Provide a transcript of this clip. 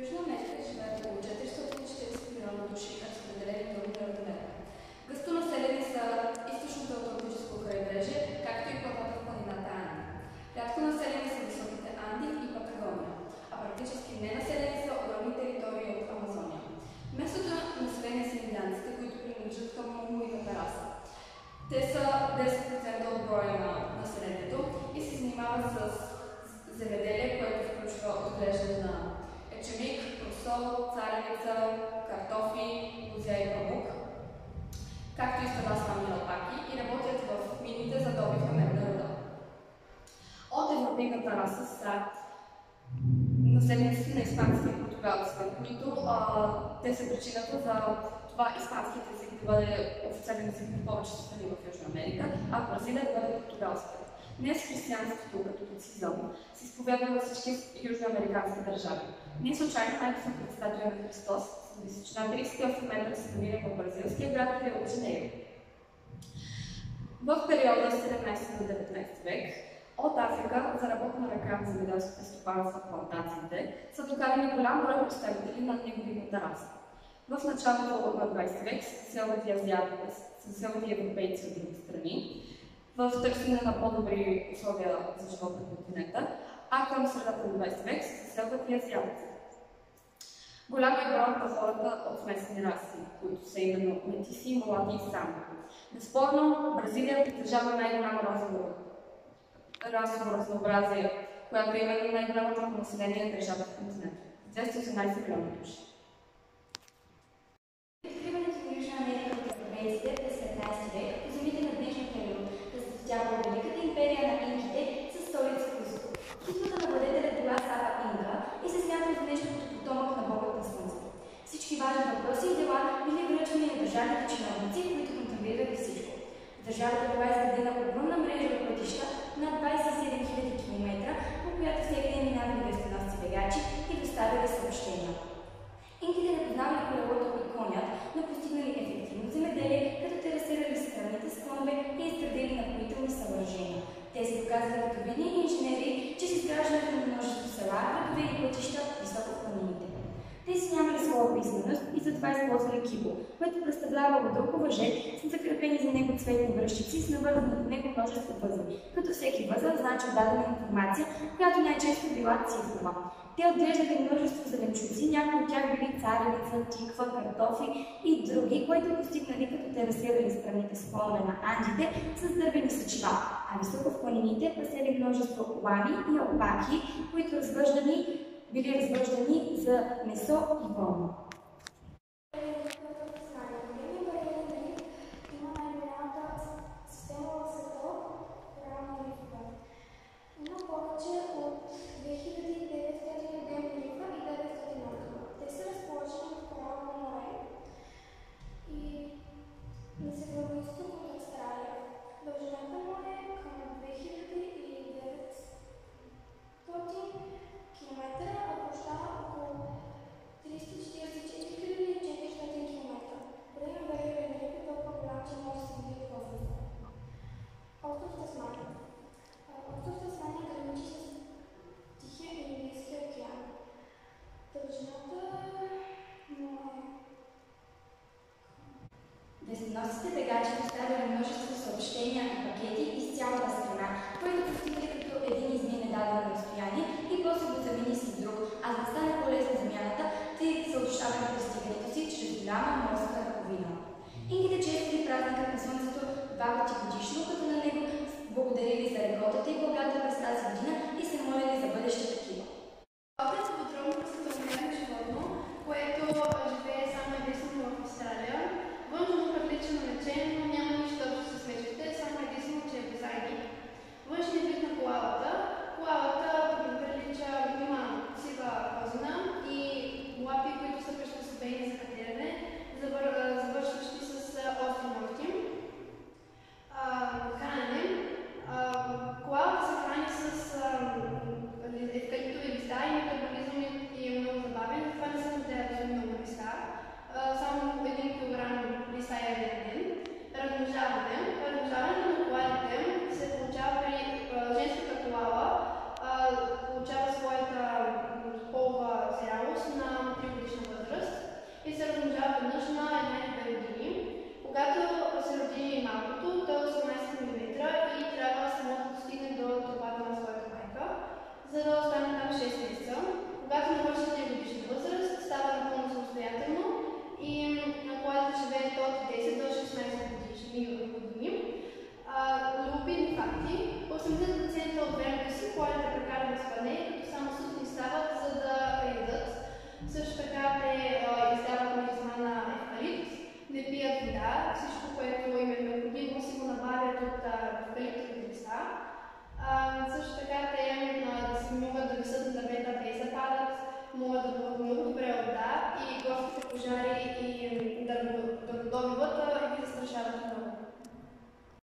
Южна Америка живеят около 440 милиона души, разпределени в много градове. Гъстонаселени са източното Атлантическо крайбрежие, както и планината в планината Анди. Рядко населени са високите Анди и Патагония, а практически ненаселени са огромни територии от Амазония. Местото население са индианците, които принадлежат към маумуитата раса. Те са 10% от броя на населението и се занимават с земеделие, което включва отглеждане на ечемик, просол, царевица, картофи, лузя и памук, както и стада алпаки, и работят в мините за добив на медна руда. От европейната раса са населениците на испанците и португалците, които те са причината за това испанският език да бъде официален език на повечето страни в Южна Америка, а в Бразилия да бъде португалската. Днес християнството като католицизъм се изповядва във всички южноамерикански държави. Не случайно най-високата статуя на Христос с височина 38 метра се намира в бразилския град Рио де Жанейро. В периода 17 до 19 век от Африка за работна ръка в земеделските стопанства плантациите са докарани голям брой представители на неговидната раса. В началото на 20 век са заселват и европейци от други страни в търсене на по-добри условия за живот на континента, а към средата на 20 век се заселват и азиатци. Голям е броят на хората от смесени раси, които са именно метиси, мулати и сами. Безспорно, Бразилия притежава най-голямо расово разнообразие, която е именно най-голямото население на държава в континента – 218 милиона души. Откриването на Южна Америка от европейците през 19 век по земите на днешния период разцветява Великата империя на инките със столица Куско. Титлата на владетеля била Сава Инка и се смята за нещо като потомък на богът на слънцето. Всички важни въпроси и дела били връчвани на държавните чиновници, които контролирали всичко. Държавата била изградена огромна мрежа от пътища над 27 000 км, по която всеки ден минавали вестоносци бегачи и доставяли съобщения. Инките не познавали колелото и конят, но постигнали ефективно земеделие, като терасирали страните склонове и изградили напоителни съоръжения. Те се доказали като видни инженери, че с изграждането на множество села, градове и пътища високо в планините. Те си нямали своя писменост и затова използвали кибо, което представлявало дълго въже с закрепени за него цветни връщици с навързани от него множество възли, като всеки възъл значи дадена информация, която най-често била цифрова. Те отглеждали множество зеленчуци, някои от тях били царевица, тиква, картофи и други, които постигнали като терасирали страните склонове на Андите с дървени съчива, а високо в планините пасели множество лами и алпаки, които били развъждани за месо и болно. Вестоносците бегачи доставяли множество съобщения и пакети из цялата страна, които постигали като един измине дадено разстояние и после го замени с друг, а за да стане по-лесна замяната, те съобщавали пристигането си чрез голяма морска ръковина. Инките чествали празникът на слънцето 2 пъти годишно, като на него благодарили за реколтата и благата през тази година и се молили за бъдещи такива. Образ е подробно представено животно, което живее само единствено в Австралия. Външно прилича на лечение, но няма нищо общо с мечките, само единствено, че е безайник. Външният вид на коалата. Коалата прилича, има сива козина и лапи, които са приспособени за катерене, завършващи с остри ногти. Хранене. Коалата се храни с евкалиптови листа и метаболизъм е много забавен, това не се нуждае да много листа. Само 1 килограм листа е един ден. Размножаване. Размножаването на коалите се получава при женската коала, получава своята пол пожари